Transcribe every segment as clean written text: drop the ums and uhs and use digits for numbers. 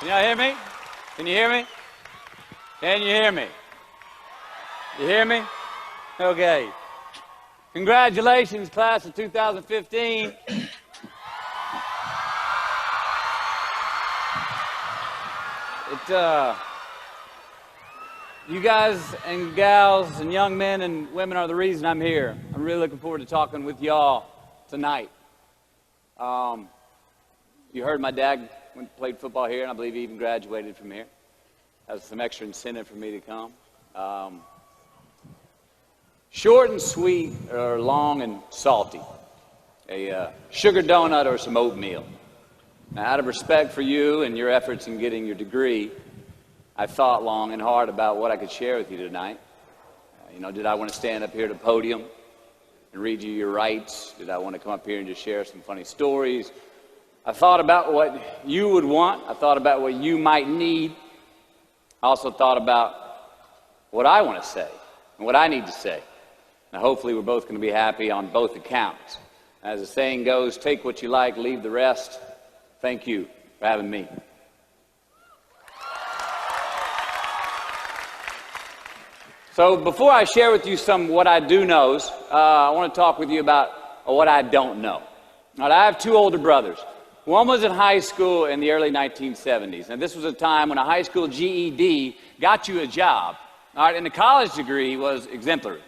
Can y'all hear me? Can you hear me? Can you hear me? You hear me? Okay. Congratulations, class of 2015. You guys and gals and young men and women are the reason I'm here. I'm really looking forward to talking with y'all tonight. You heard my dad played football here, and I believe he even graduated from here. That's some extra incentive for me to come. Short and sweet, or long and salty. A sugar donut or some oatmeal. Now, out of respect for you and your efforts in getting your degree, I thought long and hard about what I could share with you tonight. Did I want to stand up here at the podium and read you your rights? Did I want to come up here and just share some funny stories? I thought about what you would want. I thought about what you might need. I also thought about what I want to say and what I need to say. Now, hopefully, we're both going to be happy on both accounts. As the saying goes, take what you like, leave the rest. Thank you for having me. So before I share with you some what I do knows, I want to talk with you about what I don't know. Now, I have two older brothers. One was in high school in the early 1970s, and this was a time when a high school GED got you a job, all right, and the college degree was exemplary.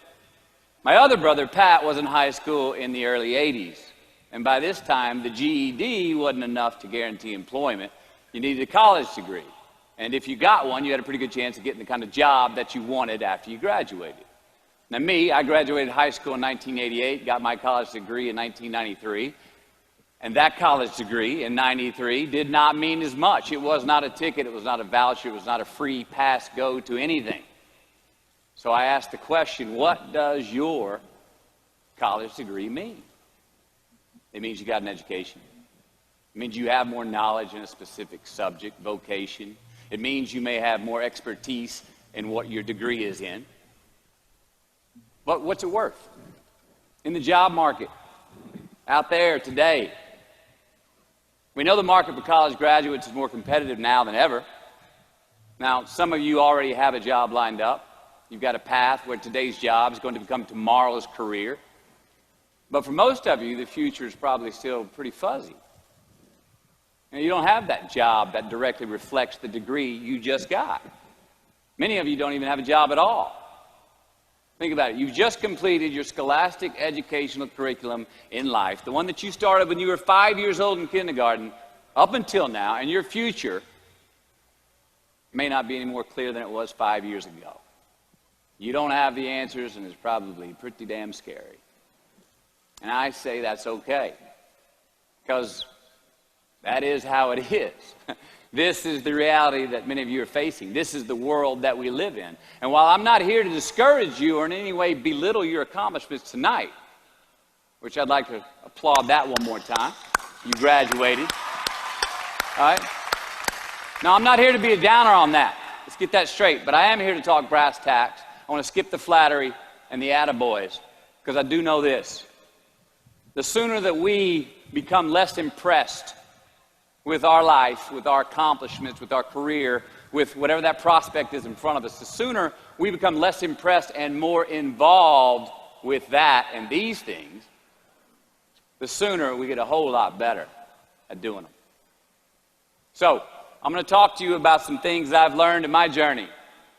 My other brother, Pat, was in high school in the early 80s, and by this time, the GED wasn't enough to guarantee employment. You needed a college degree, and if you got one, you had a pretty good chance of getting the kind of job that you wanted after you graduated. Now me, I graduated high school in 1988, got my college degree in 1993, and that college degree in 93 did not mean as much. It was not a ticket, it was not a voucher, it was not a free pass go to anything. So I asked the question, what does your college degree mean? It means you got an education. It means you have more knowledge in a specific subject, vocation. It means you may have more expertise in what your degree is in. But what's it worth? In the job market, out there today, we know the market for college graduates is more competitive now than ever. Now, some of you already have a job lined up. You've got a path where today's job is going to become tomorrow's career. But for most of you, the future is probably still pretty fuzzy. You don't have that job that directly reflects the degree you just got. Many of you don't even have a job at all. Think about it. You've just completed your scholastic educational curriculum in life, the one that you started when you were 5 years old in kindergarten, up until now, and your future may not be any more clear than it was 5 years ago. You don't have the answers, and it's probably pretty damn scary. And I say that's okay, because that is how it is. This is the reality that many of you are facing. This is the world that we live in. And while I'm not here to discourage you or in any way belittle your accomplishments tonight, which I'd like to applaud that one more time. You graduated. All right? Now, I'm not here to be a downer on that. Let's get that straight. But I am here to talk brass tacks. I want to skip the flattery and the attaboys, because I do know this. The sooner that we become less impressed with our life, with our accomplishments, with our career, with whatever that prospect is in front of us, the sooner we become less impressed and more involved with that and these things, the sooner we get a whole lot better at doing them. So, I'm going to talk to you about some things I've learned in my journey.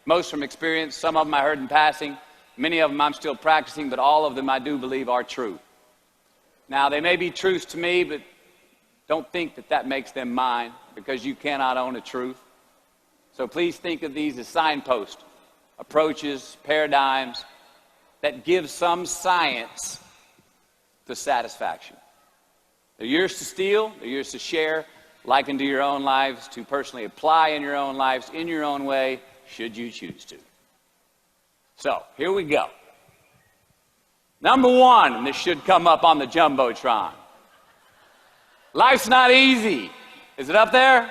Most from experience, some of them I heard in passing, many of them I'm still practicing, but all of them I do believe are true. Now, they may be truths to me, but don't think that that makes them mine, because you cannot own a truth. So please think of these as signposts, approaches, paradigms that give some science to satisfaction. They're yours to steal, they're yours to share, like into your own lives, to personally apply in your own lives, in your own way, should you choose to. So, here we go. Number one, and this should come up on the Jumbotron. Life's not easy. Is it up there?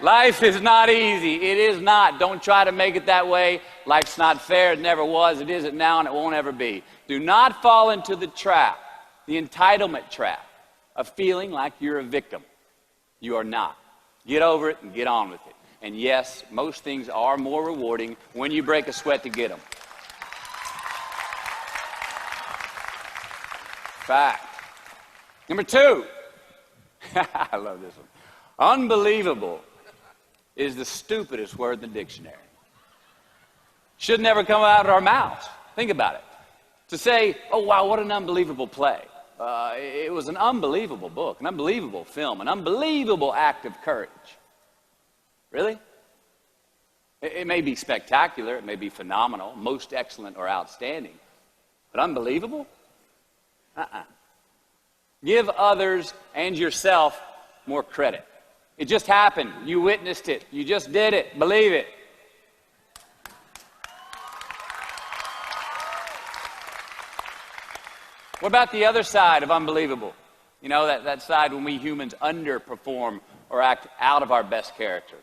Life is not easy. It is not. Don't try to make it that way. Life's not fair. It never was. It isn't now, and it won't ever be. Do not fall into the trap, the entitlement trap, of feeling like you're a victim. You are not. Get over it and get on with it. And yes, most things are more rewarding when you break a sweat to get them. Fact. Number 2. I love this one. Unbelievable is the stupidest word in the dictionary. Should never come out of our mouths. Think about it. To say, oh, wow, what an unbelievable play. It was an unbelievable book, an unbelievable film, an unbelievable act of courage. Really? It may be spectacular, it may be phenomenal, most excellent or outstanding, but unbelievable? Give others and yourself more credit. It just happened. You witnessed it. You just did it. Believe it. What about the other side of unbelievable? You know, that side when we humans underperform or act out of our best character.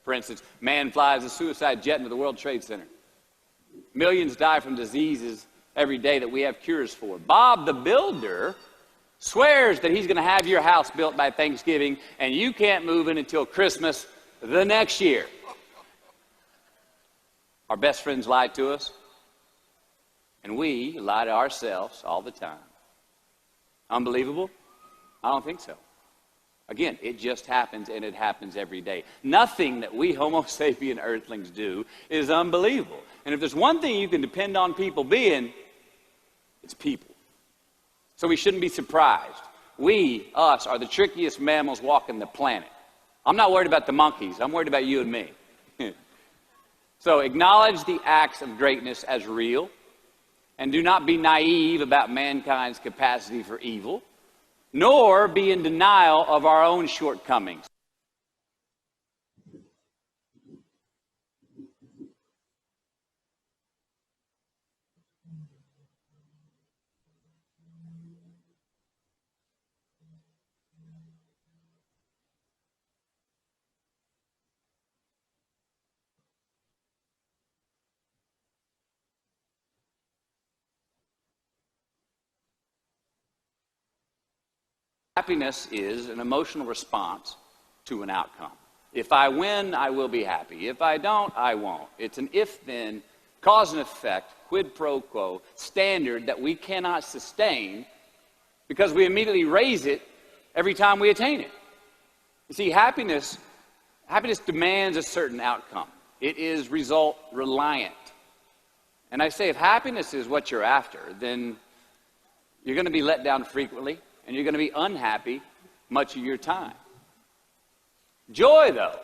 For instance, man flies a suicide jet into the World Trade Center. Millions die from diseases every day that we have cures for. Bob the Builder swears that he's going to have your house built by Thanksgiving, and you can't move in until Christmas the next year. Our best friends lie to us, and we lie to ourselves all the time. Unbelievable? I don't think so. Again, it just happens, and it happens every day. Nothing that we Homo sapien earthlings do is unbelievable. And if there's one thing you can depend on people being, it's people. So we shouldn't be surprised. We, us, are the trickiest mammals walking the planet. I'm not worried about the monkeys. I'm worried about you and me. So acknowledge the acts of greatness as real, and do not be naive about mankind's capacity for evil, nor be in denial of our own shortcomings. Happiness is an emotional response to an outcome. If I win, I will be happy. If I don't, I won't. It's an if-then, cause and effect, quid pro quo standard that we cannot sustain because we immediately raise it every time we attain it. You see, happiness demands a certain outcome. It is result reliant. And I say if happiness is what you're after, then you're going to be let down frequently, and you're going to be unhappy much of your time. Joy, though,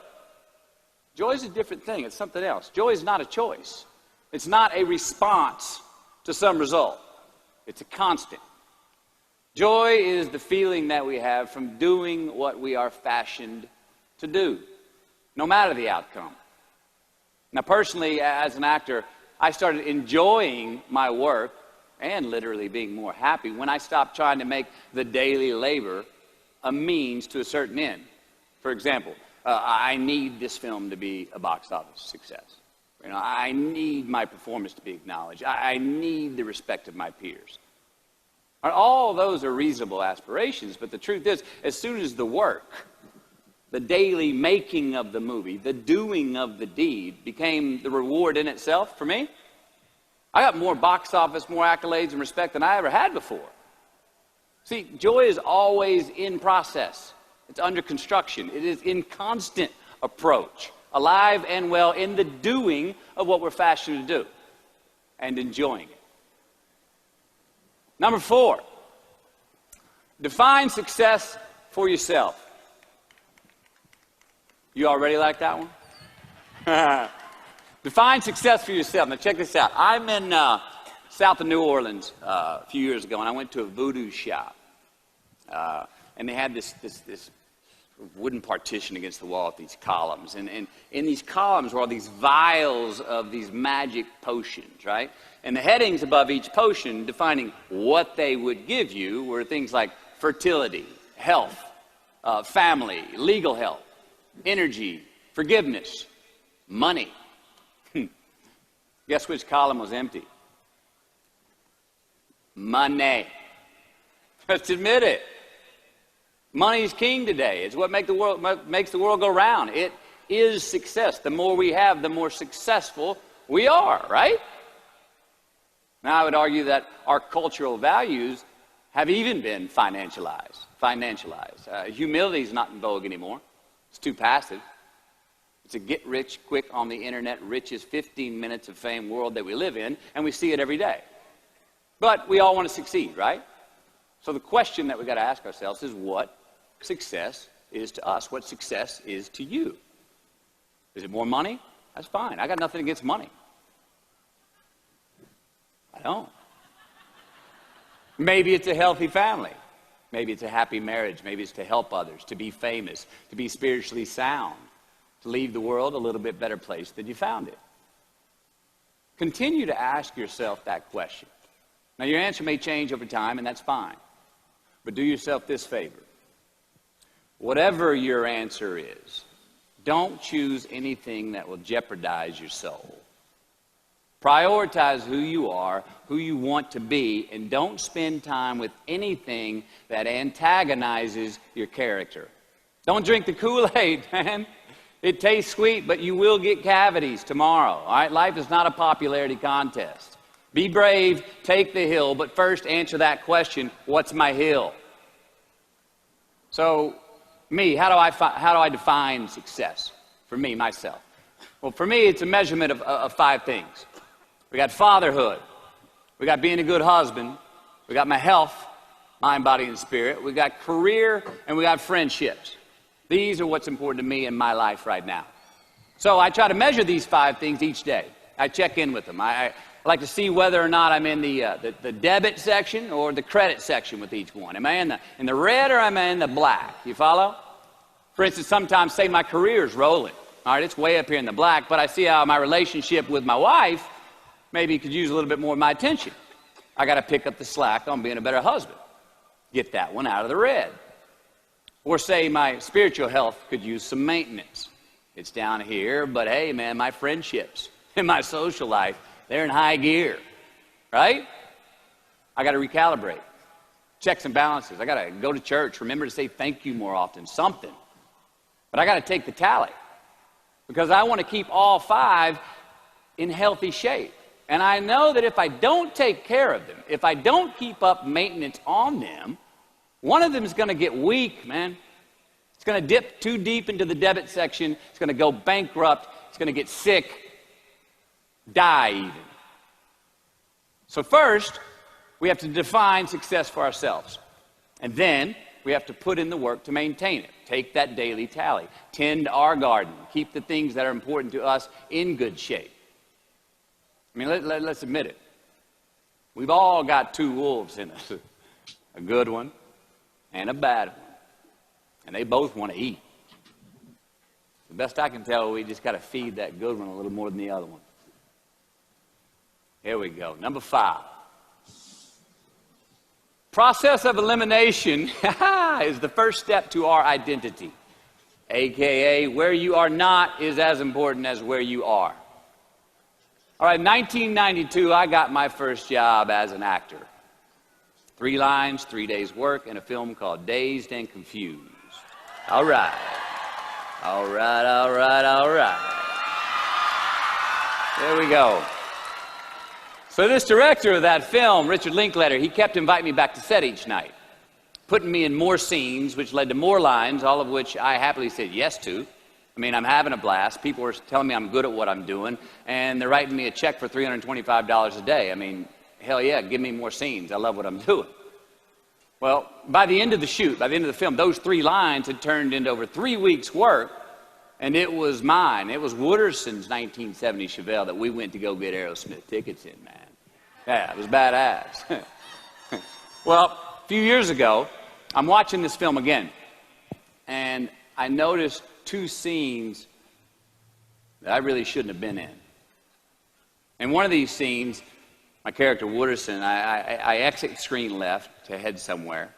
joy is a different thing. It's something else. Joy is not a choice. It's not a response to some result. It's a constant. Joy is the feeling that we have from doing what we are fashioned to do, no matter the outcome. Now, personally, as an actor, I started enjoying my work and literally being more happy when I stopped trying to make the daily labor a means to a certain end. For example, I need this film to be a box office success. You know, I need my performance to be acknowledged. I need the respect of my peers. All those are reasonable aspirations, but the truth is, as soon as the work, the daily making of the movie, the doing of the deed became the reward in itself for me, I got more box office, more accolades and respect than I ever had before. See, joy is always in process. It's under construction. It is in constant approach, alive and well in the doing of what we're fashioned to do and enjoying it. Number 4, define success for yourself. You already like that one? Define success for yourself. Now check this out. I'm in south of New Orleans a few years ago, and I went to a voodoo shop. And they had this wooden partition against the wall with these columns. And in these columns were all these vials of these magic potions, right? And the headings above each potion defining what they would give you were things like fertility, health, family, legal help, energy, forgiveness, money. Guess which column was empty? Money. Let's admit it. Money is king today. It's what makes the world go round. It is success. The more we have, the more successful we are, right? Now, I would argue that our cultural values have even been financialized. Humility is not in vogue anymore. It's too passive. It's a get-rich-quick on the internet, richest 15 minutes of fame world that we live in, and we see it every day. But we all want to succeed, right? So the question that we've got to ask ourselves is what success is to us, what success is to you. Is it more money? That's fine. I got nothing against money. I don't. Maybe it's a healthy family. Maybe it's a happy marriage. Maybe it's to help others, to be famous, to be spiritually sound, to leave the world a little bit better place than you found it. Continue to ask yourself that question. Now, your answer may change over time, and that's fine. But do yourself this favor. Whatever your answer is, don't choose anything that will jeopardize your soul. Prioritize who you are, who you want to be, and don't spend time with anything that antagonizes your character. Don't drink the Kool-Aid, man. It tastes sweet, but you will get cavities tomorrow. All right? Life is not a popularity contest. Be brave, take the hill, but first answer that question, what's my hill? So, how do I define success? For me, myself. Well, for me, it's a measurement of 5 things. We got fatherhood. We got being a good husband. We got my health, mind, body, and spirit. We got career, and we got friendships. These are what's important to me in my life right now. So I try to measure these 5 things each day. I check in with them. I like to see whether or not I'm in the debit section or the credit section with each one. Am I in the red or am I in the black? You follow? For instance, sometimes say my career is rolling. All right, it's way up here in the black, but I see how my relationship with my wife maybe could use a little bit more of my attention. I got to pick up the slack on being a better husband. Get that one out of the red. Or say my spiritual health could use some maintenance. It's down here, but hey, man, my friendships and my social life, they're in high gear, right? I got to recalibrate. Checks and balances. I got to go to church. Remember to say thank you more often. Something. But I got to take the tally because I want to keep all 5 in healthy shape. And I know that if I don't take care of them, if I don't keep up maintenance on them, one of them is going to get weak, man. It's going to dip too deep into the debit section. It's going to go bankrupt. It's going to get sick, die even. So first, we have to define success for ourselves. And then we have to put in the work to maintain it. Take that daily tally. Tend our garden. Keep the things that are important to us in good shape. I mean, let's admit it. We've all got 2 wolves in us. A good one and a bad one. And they both want to eat. The best I can tell, we just got to feed that good one a little more than the other one. Here we go. Number 5. Process of elimination is the first step to our identity. AKA, where you are not is as important as where you are. All right, 1992, I got my first job as an actor. 3 lines, 3 days work in a film called Dazed and Confused. All right. All right, all right, all right. There we go. So this director of that film, Richard Linklater, he kept inviting me back to set each night, putting me in more scenes, which led to more lines, all of which I happily said yes to. I mean, I'm having a blast. People are telling me I'm good at what I'm doing, and they're writing me a check for $325 a day. I mean, hell yeah, give me more scenes. I love what I'm doing. Well, by the end of the shoot, by the end of the film, those 3 lines had turned into over 3 weeks' work, and it was mine. It was Wooderson's 1970 Chevelle that we went to go get Aerosmith tickets in, man. Yeah, it was badass. Well, a few years ago, I'm watching this film again, and I noticed 2 scenes that I really shouldn't have been in. In one of these scenes, my character Wooderson, I exit screen left to head somewhere,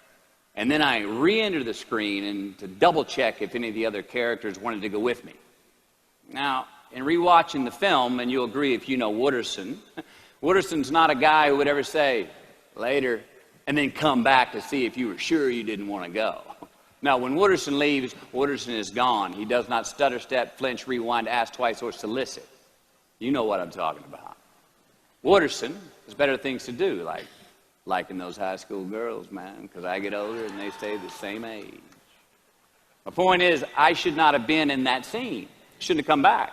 and then I re-enter the screen and to double check if any of the other characters wanted to go with me. Now, in rewatching the film, and you'll agree if you know Wooderson, Wooderson's not a guy who would ever say, later, and then come back to see if you were sure you didn't want to go. Now, when Wooderson leaves, Wooderson is gone. He does not stutter, step, flinch, rewind, ask twice, or solicit. You know what I'm talking about. Wooderson has better things to do, like liking those high school girls, man, because I get older and they stay the same age. My point is, I should not have been in that scene. Shouldn't have come back.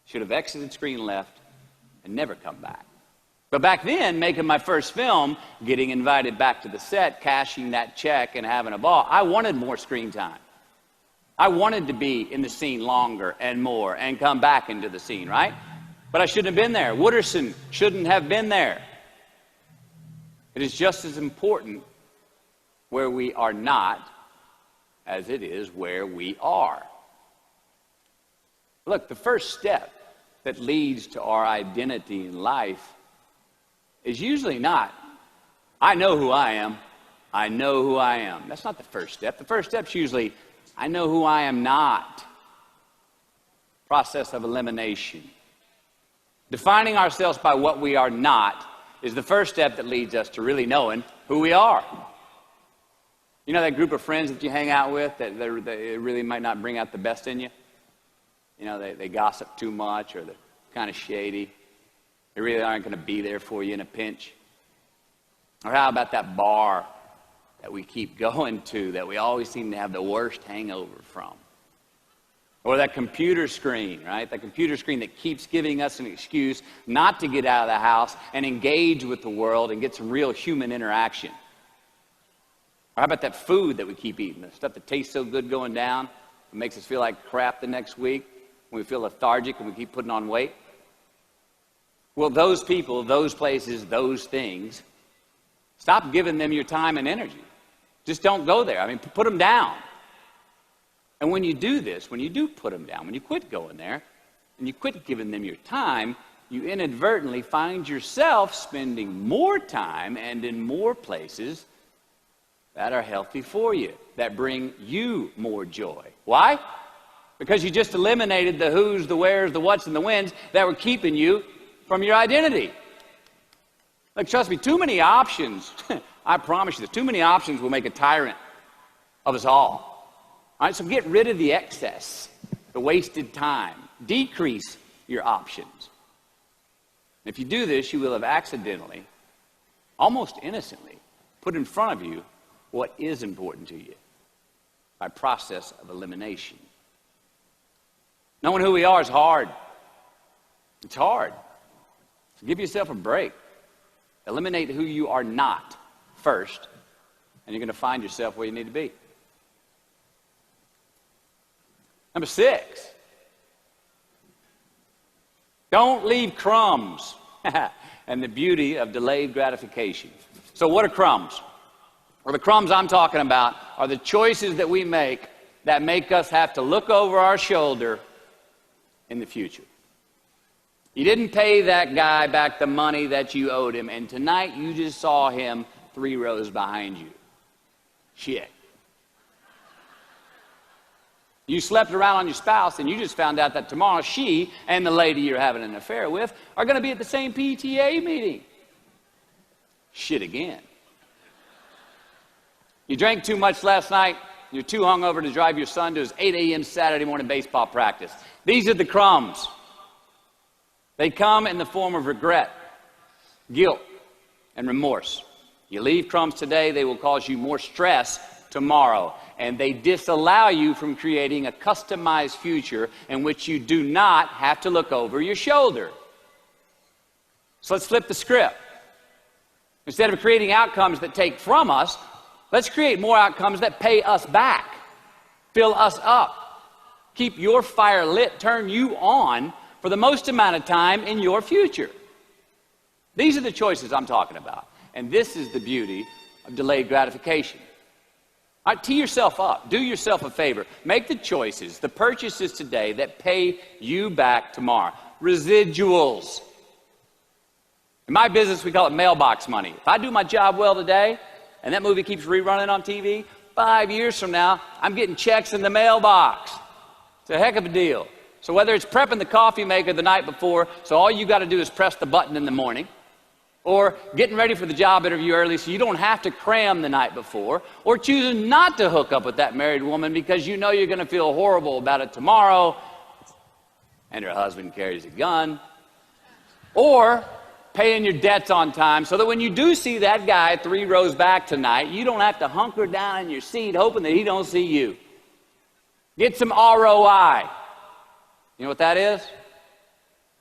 Should have exited screen left and never come back. But back then, making my first film, getting invited back to the set, cashing that check and having a ball, I wanted more screen time. I wanted to be in the scene longer and more and come back into the scene, right? But I shouldn't have been there. Wooderson shouldn't have been there. It is just as important where we are not as it is where we are. Look, the first step that leads to our identity in life is usually not, I know who I am. I know who I am. That's not the first step. The first step's usually, I know who I am not. Process of elimination. Defining ourselves by what we are not is the first step that leads us to really knowing who we are. You know that group of friends that you hang out with that they really might not bring out the best in you? You know, they gossip too much, or they're kind of shady. They really aren't going to be there for you in a pinch. Or how about that bar that we keep going to that we always seem to have the worst hangover from? Or that computer screen, right? That computer screen that keeps giving us an excuse not to get out of the house and engage with the world and get some real human interaction. Or how about that food that we keep eating, the stuff that tastes so good going down, it makes us feel like crap the next week, when we feel lethargic and we keep putting on weight? Well, those people, those places, those things, stop giving them your time and energy. Just don't go there. I mean, put them down. And when you do this, when you do put them down, when you quit going there, and you quit giving them your time, you inadvertently find yourself spending more time and in more places that are healthy for you, that bring you more joy. Why? Because you just eliminated the who's, the where's, the what's, and the when's that were keeping you from your identity. Like, trust me, too many options, I promise you, too many options will make a tyrant of us all. All right, so get rid of the excess, the wasted time. Decrease your options. If you do this, you will have accidentally, almost innocently, put in front of you what is important to you by process of elimination. Knowing who we are is hard. It's hard. So give yourself a break. Eliminate who you are not first, and you're going to find yourself where you need to be. Number 6, don't leave crumbs. And the beauty of delayed gratification. So what are crumbs? Well, the crumbs I'm talking about are the choices that we make that make us have to look over our shoulder in the future. You didn't pay that guy back the money that you owed him, and tonight you just saw him 3 rows behind you. Shit. You slept around on your spouse, and you just found out that tomorrow she and the lady you're having an affair with are going to be at the same PTA meeting. Shit again. You drank too much last night. You're too hungover to drive your son to his 8 a.m. Saturday morning baseball practice. These are the crumbs. They come in the form of regret, guilt, and remorse. You leave crumbs today, they will cause you more stress tomorrow. And they disallow you from creating a customized future in which you do not have to look over your shoulder. So let's flip the script. Instead of creating outcomes that take from us, let's create more outcomes that pay us back, fill us up, keep your fire lit, turn you on for the most amount of time in your future. These are the choices I'm talking about. And this is the beauty of delayed gratification. All right, tee yourself up. Do yourself a favor. Make the choices, the purchases today that pay you back tomorrow. Residuals. In my business, we call it mailbox money. If I do my job well today, and that movie keeps rerunning on TV, 5 years from now, I'm getting checks in the mailbox. It's a heck of a deal. So whether it's prepping the coffee maker the night before, so all you got to do is press the button in the morning, or getting ready for the job interview early so you don't have to cram the night before, or choosing not to hook up with that married woman because you know you're going to feel horrible about it tomorrow and her husband carries a gun, or paying your debts on time so that when you do see that guy 3 rows back tonight, you don't have to hunker down in your seat hoping that he don't see you. Get some ROI. You know what that is?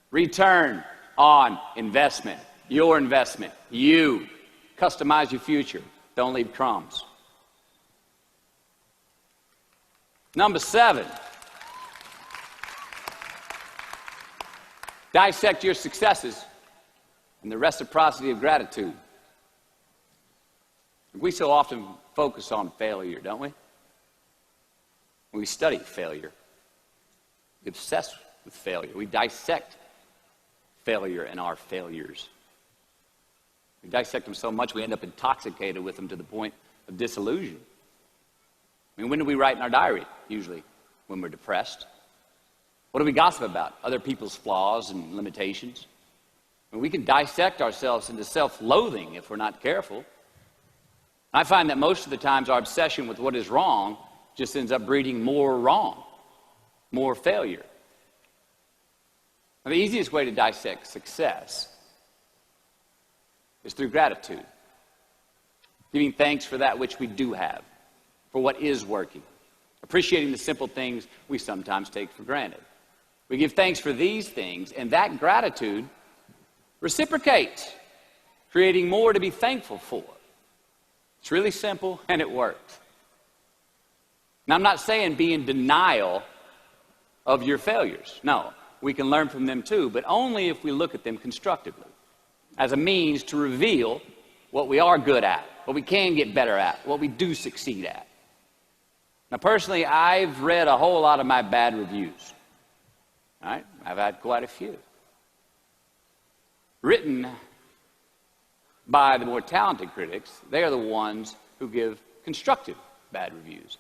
Return on investment. Your investment. You. Customize your future. Don't leave crumbs. Number 7. Dissect your successes and the reciprocity of gratitude. We so often focus on failure, don't we? We study failure. We obsess with failure. We dissect failure and our failures. We dissect them so much we end up intoxicated with them to the point of disillusion. I mean, when do we write in our diary? Usually when we're depressed. What do we gossip about? Other people's flaws and limitations. I mean, we can dissect ourselves into self-loathing if we're not careful. I find that most of the times our obsession with what is wrong just ends up breeding more wrong, more failure. Now, the easiest way to dissect success is through gratitude. Giving thanks for that which we do have, for what is working. Appreciating the simple things we sometimes take for granted. We give thanks for these things, and that gratitude reciprocates, creating more to be thankful for. It's really simple, and it works. Now, I'm not saying be in denial of your failures. No, we can learn from them too, but only if we look at them constructively, as a means to reveal what we are good at, what we can get better at, what we do succeed at. Now, personally, I've read a whole lot of my bad reviews. All right? I've had quite a few. Written by the more talented critics, they are the ones who give constructive bad reviews.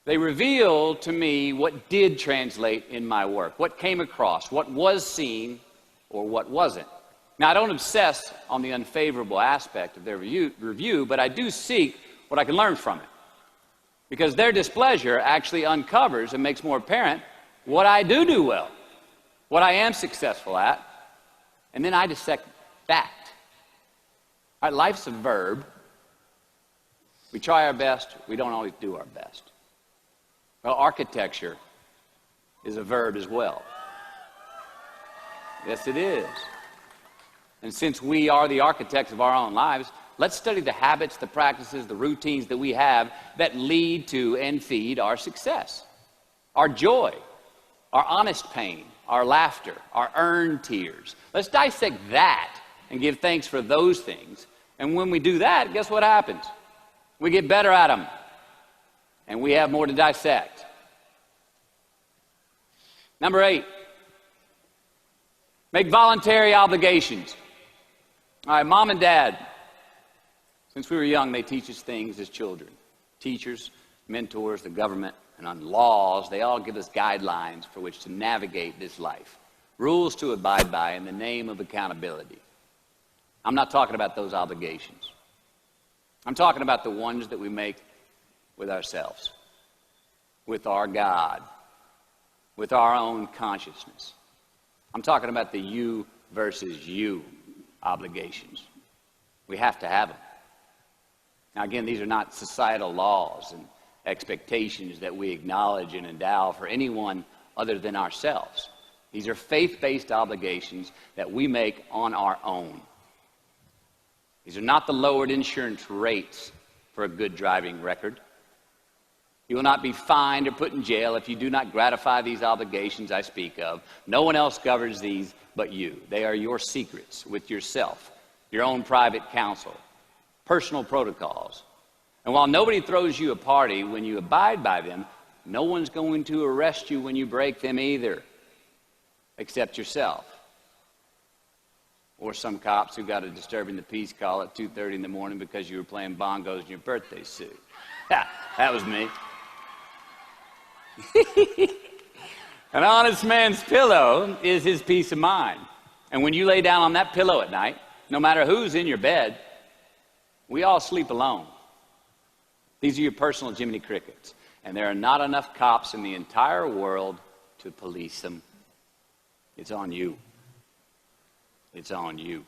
They reveal to me what did translate in my work, what came across, what was seen, or what wasn't. Now, I don't obsess on the unfavorable aspect of their review, but I do seek what I can learn from it. Because their displeasure actually uncovers and makes more apparent what I do well, what I am successful at, and then I dissect that. All right, life's a verb. We try our best, we don't always do our best. Well, architecture is a verb as well. Yes, it is. And since we are the architects of our own lives, let's study the habits, the practices, the routines that we have that lead to and feed our success, our joy, our honest pain, our laughter, our earned tears. Let's dissect that and give thanks for those things. And when we do that, guess what happens? We get better at them. And we have more to dissect. Number 8, make voluntary obligations. All right, mom and dad, since we were young, they teach us things as children. Teachers, mentors, the government, and on laws, they all give us guidelines for which to navigate this life. Rules to abide by in the name of accountability. I'm not talking about those obligations. I'm talking about the ones that we make with ourselves, with our God, with our own consciousness. I'm talking about the you versus you obligations. We have to have them. Now, again, these are not societal laws and expectations that we acknowledge and endow for anyone other than ourselves. These are faith-based obligations that we make on our own. These are not the lowered insurance rates for a good driving record. You will not be fined or put in jail if you do not gratify these obligations I speak of. No one else governs these but you. They are your secrets with yourself, your own private counsel, personal protocols. And while nobody throws you a party when you abide by them, no one's going to arrest you when you break them either, except yourself. Or some cops who got a disturbing the peace call at 2:30 in the morning because you were playing bongos in your birthday suit. That was me. An honest man's pillow is his peace of mind. And when you lay down on that pillow at night, no matter who's in your bed, we all sleep alone. These are your personal Jiminy Crickets. And there are not enough cops in the entire world to police them. It's on you. It's on you.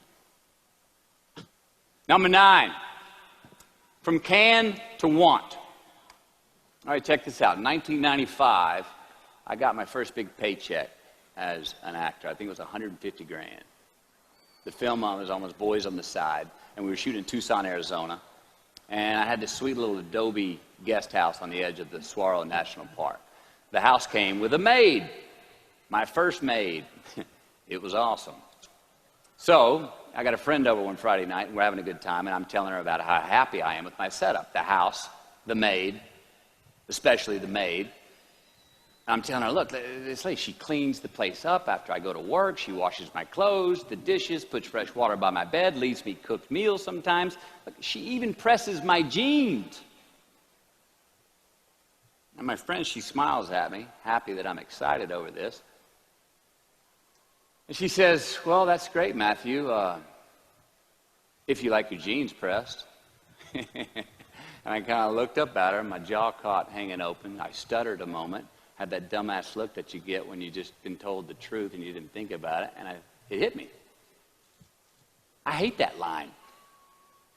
Number 9, from can to want. All right, check this out. In 1995, I got my first big paycheck as an actor. I think it was 150 grand. The film I was on was Boys on the Side, and we were shooting in Tucson, Arizona. And I had this sweet little adobe guest house on the edge of the Saguaro National Park. The house came with a maid, my first maid. It was awesome. So I got a friend over one Friday night, and we're having a good time, and I'm telling her about how happy I am with my setup. The house, the maid, especially the maid. I'm telling her, look, this lady, she cleans the place up after I go to work. She washes my clothes, the dishes, puts fresh water by my bed, leaves me cooked meals sometimes. Look, she even presses my jeans. And my friend, she smiles at me, happy that I'm excited over this. And she says, well, that's great, Matthew, if you like your jeans pressed. And I kind of looked up at her, my jaw caught hanging open. I stuttered a moment, had that dumbass look that you get when you've just been told the truth and you didn't think about it, and it hit me. I hate that line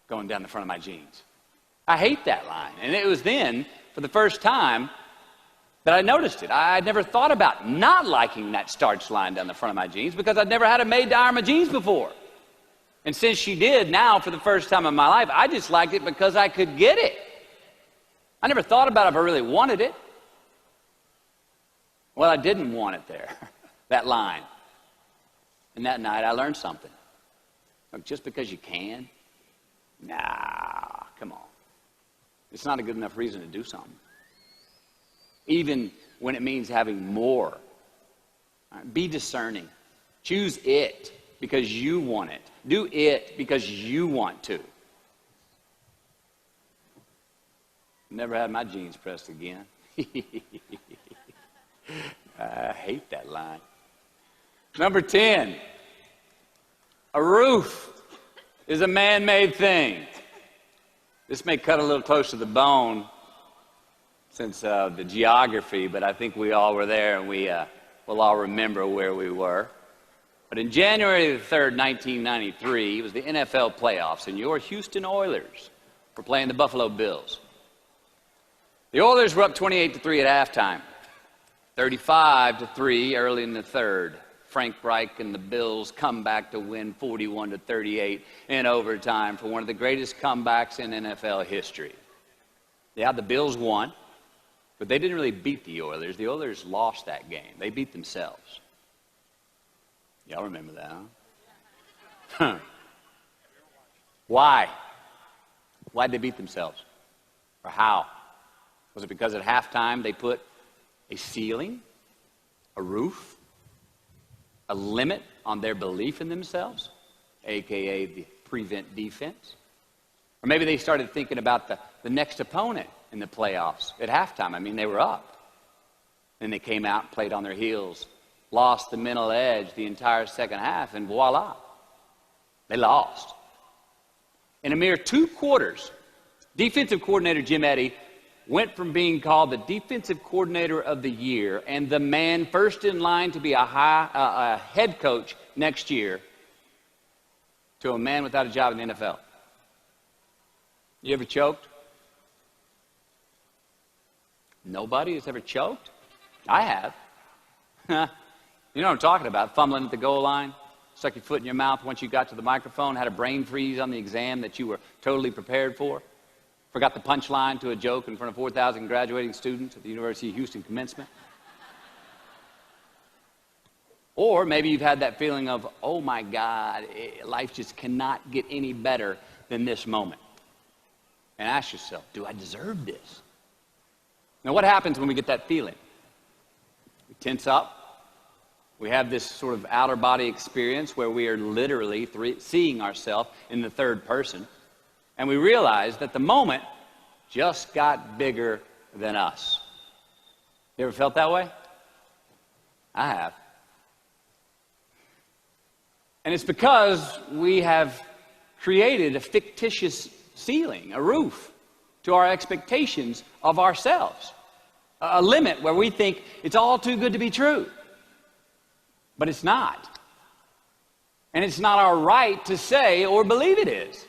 going down the front of my jeans. I hate that line. And it was then, for the first time, that I noticed it. I'd never thought about not liking that starch line down the front of my jeans because I'd never had a maid to iron my jeans before. And since she did, now for the first time in my life, I just liked it because I could get it. I never thought about if I really wanted it. Well, I didn't want it there, that line. And that night I learned something. Look, just because you can, nah, come on. It's not a good enough reason to do something. Even when it means having more. Right? Be discerning. Choose it because you want it. Do it because you want to. Never had my jeans pressed again. I hate that line. Number 10, a roof is a man-made thing. This may cut a little close to the bone since the geography, but I think we all were there and we'll all remember where we were. But in January the 3rd, 1993, it was the NFL playoffs, and your Houston Oilers were playing the Buffalo Bills. The Oilers were up 28-3 at halftime, 35-3 early in the third. Frank Reich and the Bills come back to win 41-38 in overtime for one of the greatest comebacks in NFL history. Yeah, the Bills won, but they didn't really beat the Oilers. The Oilers lost that game. They beat themselves. Y'all remember that, huh? Why? Why'd they beat themselves? Or how? Was it because at halftime they put a ceiling, a roof, a limit on their belief in themselves, a.k.a. the prevent defense? Or maybe they started thinking about the next opponent in the playoffs at halftime. I mean, they were up. Then they came out and played on their heels, lost the mental edge the entire second half, and voila, they lost. In a mere 2 quarters, defensive coordinator Jim Eddy went from being called the defensive coordinator of the year and the man first in line to be a head coach next year to a man without a job in the NFL. You ever choked? Nobody has ever choked? I have. You know what I'm talking about, fumbling at the goal line, stuck your foot in your mouth once you got to the microphone, had a brain freeze on the exam that you were totally prepared for, forgot the punchline to a joke in front of 4,000 graduating students at the University of Houston Commencement. Or maybe you've had that feeling of, oh my God, life just cannot get any better than this moment. And ask yourself, do I deserve this? Now what happens when we get that feeling? We tense up. We have this sort of outer body experience where we are literally seeing ourselves in the third person. And we realize that the moment just got bigger than us. You ever felt that way? I have. And it's because we have created a fictitious ceiling, a roof, to our expectations of ourselves. A limit where we think it's all too good to be true. But it's not. And it's not our right to say or believe it is.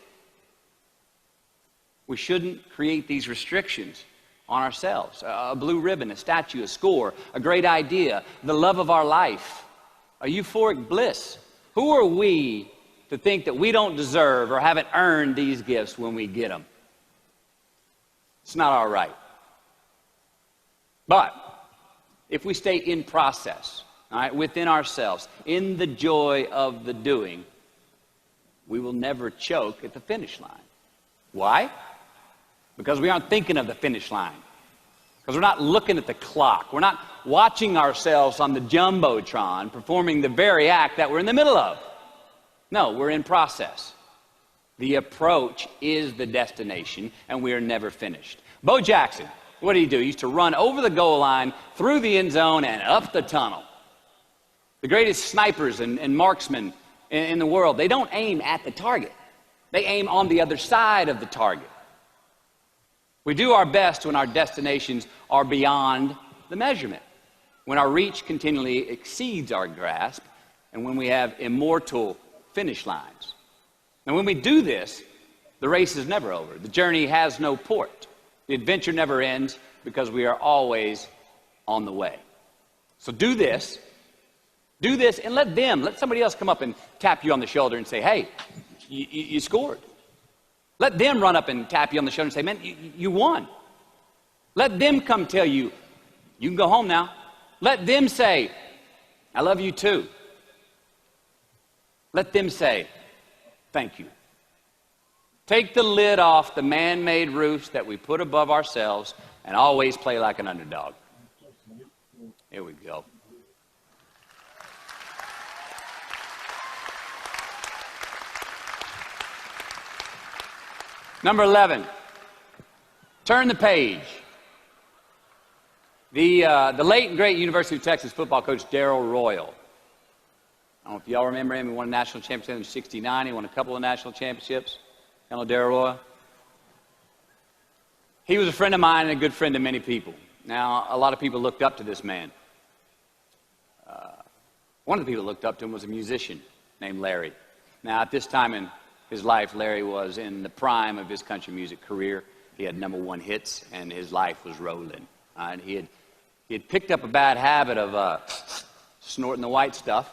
We shouldn't create these restrictions on ourselves. A blue ribbon, a statue, a score, a great idea, the love of our life, a euphoric bliss. Who are we to think that we don't deserve or haven't earned these gifts when we get them? It's not our right. But if we stay in process, all right, within ourselves, in the joy of the doing, we will never choke at the finish line. Why? Because we aren't thinking of the finish line. Because we're not looking at the clock. We're not watching ourselves on the Jumbotron performing the very act that we're in the middle of. No, we're in process. The approach is the destination, and we are never finished. Bo Jackson, what did he do? He used to run over the goal line, through the end zone, and up the tunnel. The greatest snipers and marksmen in the world, they don't aim at the target. They aim on the other side of the target. We do our best when our destinations are beyond the measurement, when our reach continually exceeds our grasp, and when we have immortal finish lines. And when we do this, the race is never over. The journey has no port. The adventure never ends because we are always on the way. So do this, and let somebody else come up and tap you on the shoulder and say, hey, you scored. Let them run up and tap you on the shoulder and say, man, you won. Let them come tell you, you can go home now. Let them say, I love you too. Let them say, thank you. Take the lid off the man-made roofs that we put above ourselves and always play like an underdog. Here we go. Number 11, turn the page. The late and great University of Texas football coach Darrell Royal. I don't know if y'all remember him. He won a national championship in '69. He won a couple of national championships. You know Darrell Royal? He was a friend of mine and a good friend to many people. Now, a lot of people looked up to this man. One of the people who looked up to him was a musician named Larry. Now, at this time in his life, Larry was in the prime of his country music career. He had #1 hits, and his life was rolling. And he had picked up a bad habit of snorting the white stuff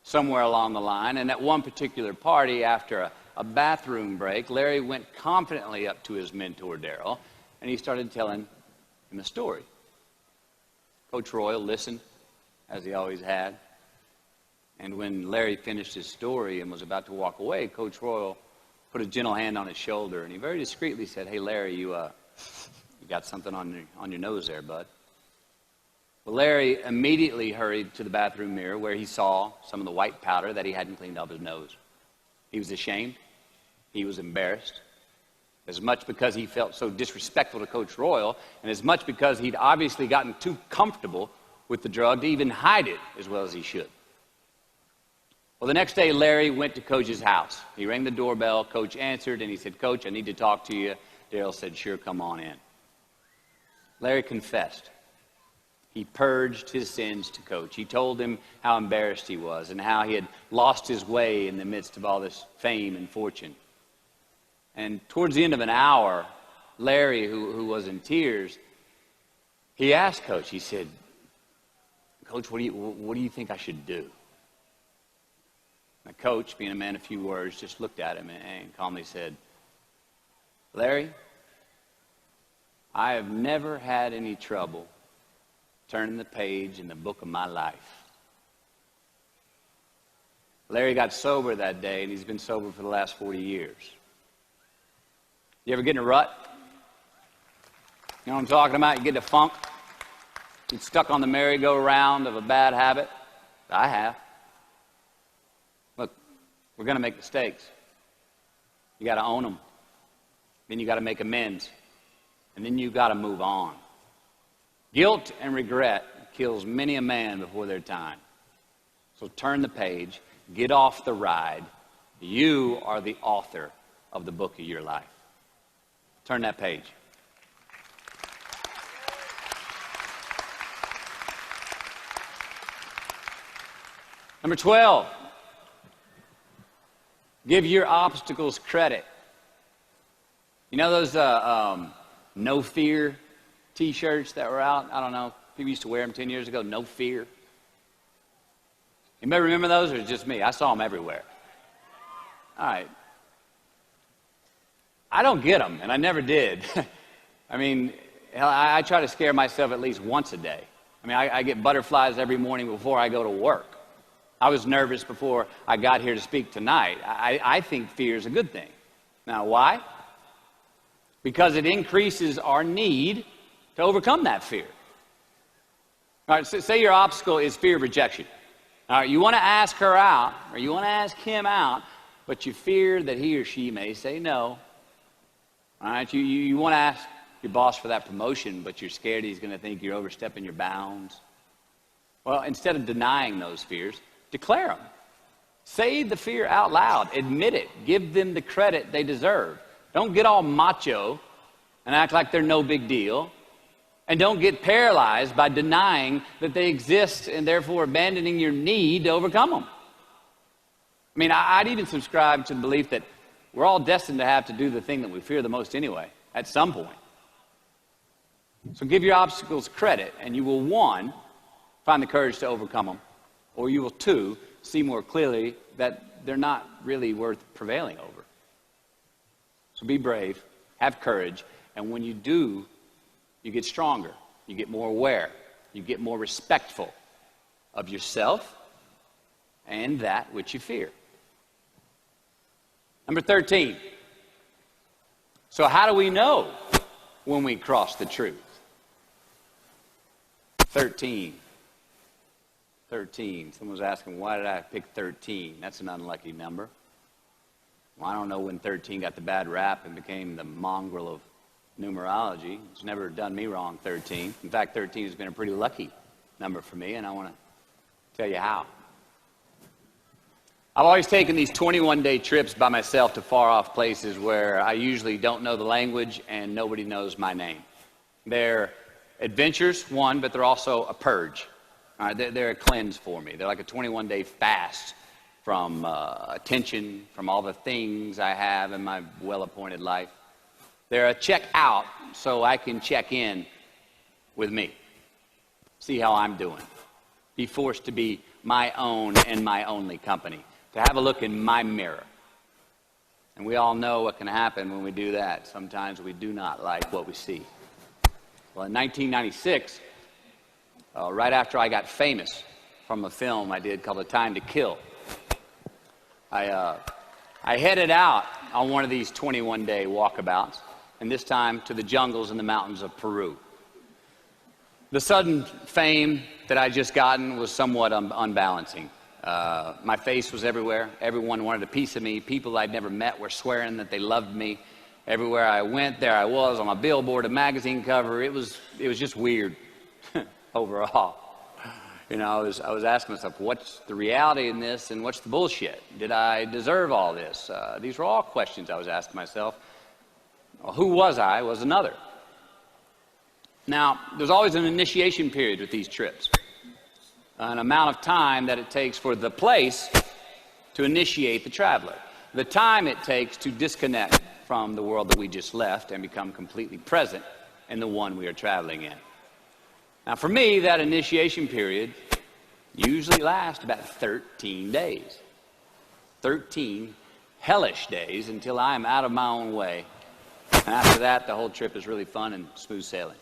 somewhere along the line. And at one particular party, after a bathroom break, Larry went confidently up to his mentor, Darrell, and he started telling him a story. Coach Royal listened, as he always had. And when Larry finished his story and was about to walk away, Coach Royal put a gentle hand on his shoulder, and he very discreetly said, hey, Larry, you got something on your nose there, bud. Well, Larry immediately hurried to the bathroom mirror where he saw some of the white powder that he hadn't cleaned off his nose. He was ashamed. He was embarrassed, as much because he felt so disrespectful to Coach Royal, and as much because he'd obviously gotten too comfortable with the drug to even hide it as well as he should. Well, the next day, Larry went to Coach's house. He rang the doorbell. Coach answered, and he said, Coach, I need to talk to you. Darrell said, sure, come on in. Larry confessed. He purged his sins to Coach. He told him how embarrassed he was and how he had lost his way in the midst of all this fame and fortune. And towards the end of an hour, Larry, who was in tears, he asked Coach, he said, Coach, what do you think I should do? The coach, being a man of few words, just looked at him and calmly said, Larry, I have never had any trouble turning the page in the book of my life. Larry got sober that day, and he's been sober for the last 40 years. You ever get in a rut? You know what I'm talking about? You get in a funk. Get stuck on the merry-go-round of a bad habit. I have. Look, we're going to make mistakes. You got to own them. Then you got to make amends. And then you got to move on. Guilt and regret kills many a man before their time. So turn the page, get off the ride, You are the author of the book of your life. Turn that page. Number 12, give your obstacles credit. You know those no fear t-shirts that were out? I don't know. People used to wear them 10 years ago. No fear. Anybody remember those, or just me? I saw them everywhere. All right. I don't get them, and I never did. I mean, hell, I try to scare myself at least once a day. I mean, I get butterflies every morning before I go to work. I was nervous before I got here to speak tonight. I think fear is a good thing. Now, why? Because it increases our need to overcome that fear. All right, so say your obstacle is fear of rejection. All right, you want to ask her out, or you want to ask him out, but you fear that he or she may say no. All right, you want to ask your boss for that promotion, but you're scared he's going to think you're overstepping your bounds. Well, instead of denying those fears, declare them. Say the fear out loud. Admit it. Give them the credit they deserve. Don't get all macho and act like they're no big deal. And don't get paralyzed by denying that they exist and therefore abandoning your need to overcome them. I mean, I'd even subscribe to the belief that we're all destined to have to do the thing that we fear the most anyway, at some point. So give your obstacles credit, and you will, 1, find the courage to overcome them, or you will, 2, see more clearly that they're not really worth prevailing over. So be brave, have courage, and when you do, you get stronger, you get more aware, you get more respectful of yourself and that which you fear. Number 13. So how do we know when we cross the truth? 13. Someone was asking, why did I pick 13? That's an unlucky number. Well, I don't know when 13 got the bad rap and became the mongrel of numerology. It's never done me wrong, 13. In fact, 13 has been a pretty lucky number for me, and I want to tell you how. I've always taken these 21-day trips by myself to far-off places where I usually don't know the language and nobody knows my name. They're adventures, 1, but they're also a purge. All right, they're a cleanse for me. They're like a 21-day fast from attention, from all the things I have in my well-appointed life. They're a check out so I can check in with me, see how I'm doing, be forced to be my own and my only company, to have a look in my mirror. And we all know what can happen when we do that. Sometimes we do not like what we see. Well, in 1996, right after I got famous from a film I did called A Time to Kill, I headed out on one of these 21-day walkabouts, and this time to the jungles and the mountains of Peru. The sudden fame that I just gotten was somewhat unbalancing. My face was everywhere. Everyone wanted a piece of me. People I'd never met were swearing that they loved me. Everywhere I went, there I was on a billboard, a magazine cover. It was just weird overall. You know, I was asking myself, what's the reality in this and what's the bullshit? Did I deserve all this? These were all questions I was asking myself. Well, who was I was another. Now, there's always an initiation period with these trips. An amount of time that it takes for the place to initiate the traveler. The time it takes to disconnect from the world that we just left and become completely present in the one we are traveling in. Now, for me, that initiation period usually lasts about 13 days. 13 hellish days until I am out of my own way. And after that, the whole trip is really fun and smooth sailing.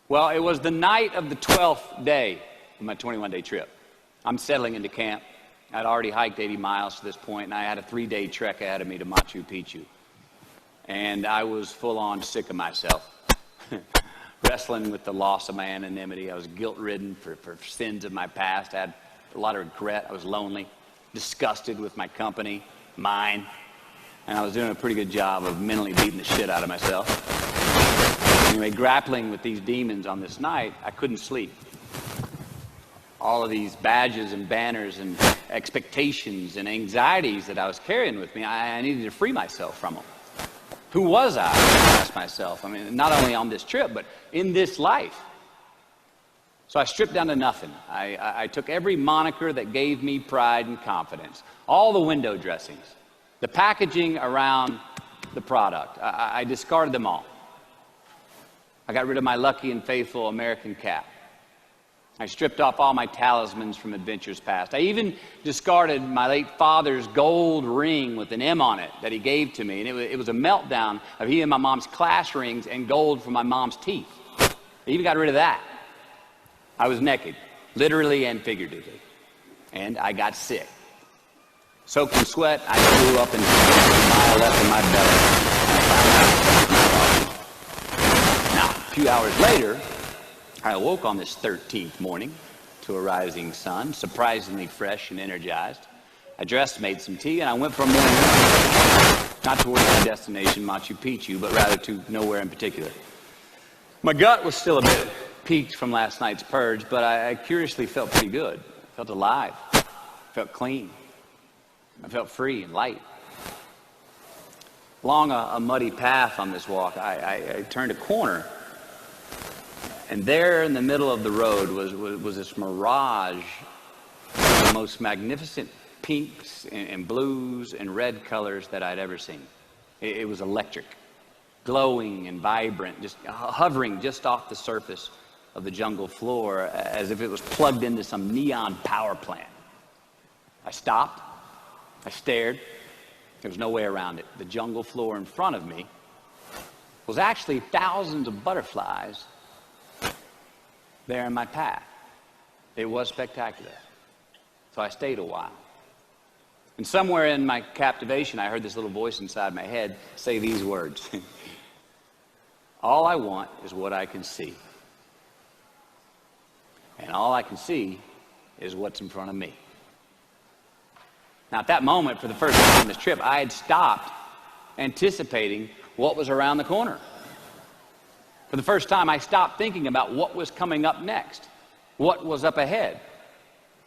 Well, it was the night of the 12th day of my 21-day trip. I'm settling into camp. I'd already hiked 80 miles to this point, and I had a 3-day trek ahead of me to Machu Picchu. And I was full-on sick of myself. Wrestling with the loss of my anonymity. I was guilt-ridden for sins of my past. I had a lot of regret. I was lonely, disgusted with my company, mine. And I was doing a pretty good job of mentally beating the shit out of myself. Anyway, grappling with these demons on this night, I couldn't sleep. All of these badges and banners and expectations and anxieties that I was carrying with me. I needed to free myself from them. Who was I asked myself. I mean, not only on this trip, but in this life. So I stripped down to nothing. I took every moniker that gave me pride and confidence, all the window dressings, the packaging around the product. I discarded them all. I got rid of my lucky and faithful American cap. I stripped off all my talismans from adventures past. I even discarded my late father's gold ring with an M on it that he gave to me. And it was a meltdown of he and my mom's class rings and gold from my mom's teeth. I even got rid of that. I was naked, literally and figuratively. And I got sick. Soaked in sweat, I threw up and piled up in my belly. Now, a few hours later, I awoke on this 13th morning to a rising sun, surprisingly fresh and energized. I dressed, made some tea, and I went for a morning run. Not towards my destination, Machu Picchu, but rather to nowhere in particular. My gut was still a bit peaked from last night's purge, but I curiously felt pretty good. I felt alive. I felt clean. I felt free and light. Along a muddy path on this walk, I turned a corner. And there in the middle of the road was this mirage of the most magnificent pinks and blues and red colors that I'd ever seen. It was electric, glowing and vibrant, just hovering just off the surface of the jungle floor as if it was plugged into some neon power plant. I stopped. I stared. There was no way around it. The jungle floor in front of me was actually thousands of butterflies there in my path. It was spectacular. So I stayed a while. And somewhere in my captivation, I heard this little voice inside my head say these words. All I want is what I can see. And all I can see is what's in front of me. Now, at that moment, for the first time on this trip, I had stopped anticipating what was around the corner. For the first time, I stopped thinking about what was coming up next, what was up ahead.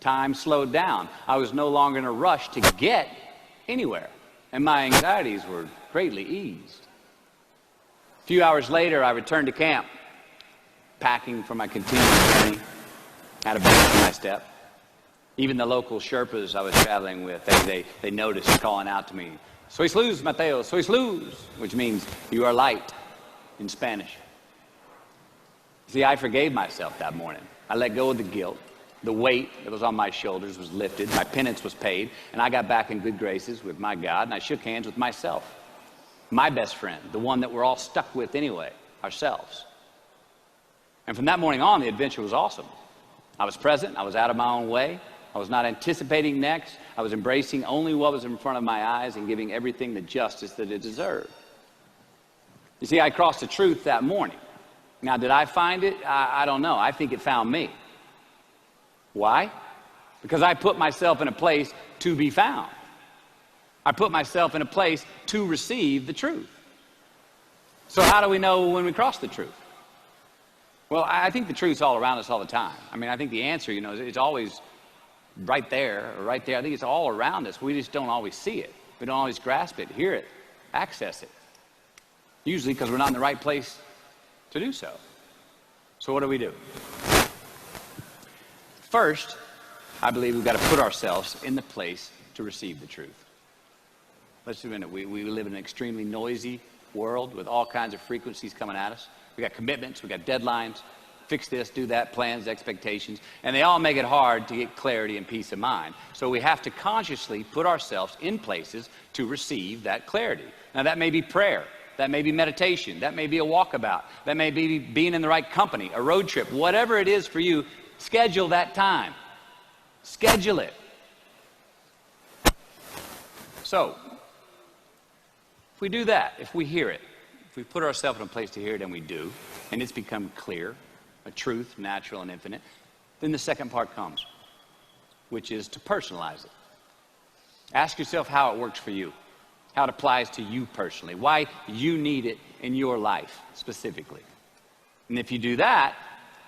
Time slowed down. I was no longer in a rush to get anywhere, and my anxieties were greatly eased. A few hours later, I returned to camp, packing for my continuing journey. Had a bump in my step. Even the local Sherpas I was traveling with, they noticed calling out to me, "Sois luz, Mateo, sois luz," which means you are light in Spanish. See, I forgave myself that morning. I let go of the guilt. The weight that was on my shoulders was lifted. My penance was paid. And I got back in good graces with my God. And I shook hands with myself. My best friend. The one that we're all stuck with anyway. Ourselves. And from that morning on, the adventure was awesome. I was present. I was out of my own way. I was not anticipating next. I was embracing only what was in front of my eyes and giving everything the justice that it deserved. You see, I crossed the truth that morning. Now, did I find it? I don't know. I think it found me. Why? Because I put myself in a place to be found. I put myself in a place to receive the truth. So how do we know when we cross the truth? Well, I think the truth's all around us all the time. I mean, I think the answer, it's always right there or right there. I think it's all around us. We just don't always see it. We don't always grasp it, hear it, access it. Usually because we're not in the right place to do so. So what do? First, I believe we've got to put ourselves in the place to receive the truth. Let's admit it. We live in an extremely noisy world with all kinds of frequencies coming at us. We got commitments, we got deadlines, fix this, do that, plans, expectations, and they all make it hard to get clarity and peace of mind. So we have to consciously put ourselves in places to receive that clarity. Now that may be prayer. That may be meditation. That may be a walkabout. That may be being in the right company, a road trip. Whatever it is for you, schedule that time. Schedule it. So, if we do that, if we hear it, if we put ourselves in a place to hear it, and we do, and it's become clear, a truth, natural and infinite, then the second part comes, which is to personalize it. Ask yourself how it works for you. How it applies to you personally, why you need it in your life specifically. And if you do that,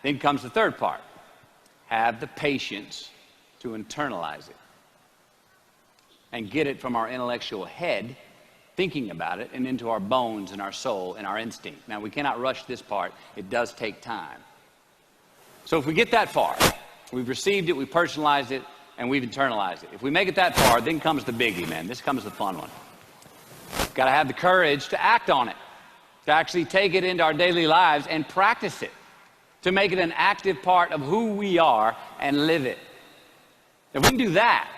then comes the third part. Have the patience to internalize it. and get it from our intellectual head, thinking about it, and into our bones and our soul and our instinct. Now, we cannot rush this part. It does take time. So if we get that far, we've received it, we've personalized it, and we've internalized it. If we make it that far, then comes the biggie, man. This comes the fun one. Got to have the courage to act on it, to actually take it into our daily lives and practice it, to make it an active part of who we are and live it. If we can do that,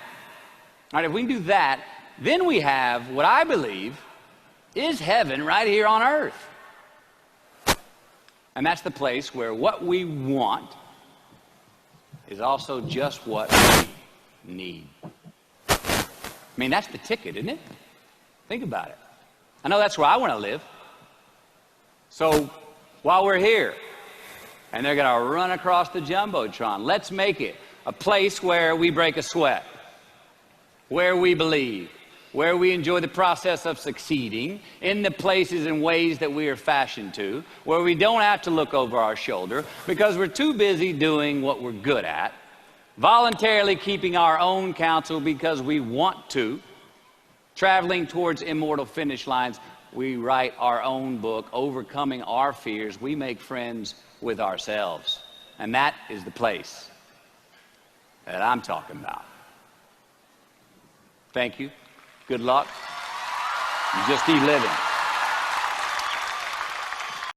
all right, if we can do that, then we have what I believe is heaven right here on earth. And that's the place where what we want is also just what we need. I mean, that's the ticket, isn't it? Think about it. I know that's where I want to live. So while we're here, and they're going to run across the Jumbotron, let's make it a place where we break a sweat, where we believe, where we enjoy the process of succeeding in the places and ways that we are fashioned to, where we don't have to look over our shoulder because we're too busy doing what we're good at, voluntarily keeping our own counsel because we want to, traveling towards immortal finish lines. We write our own book, overcoming our fears. We make friends with ourselves. And that is the place that I'm talking about. Thank you. Good luck. Just keep living.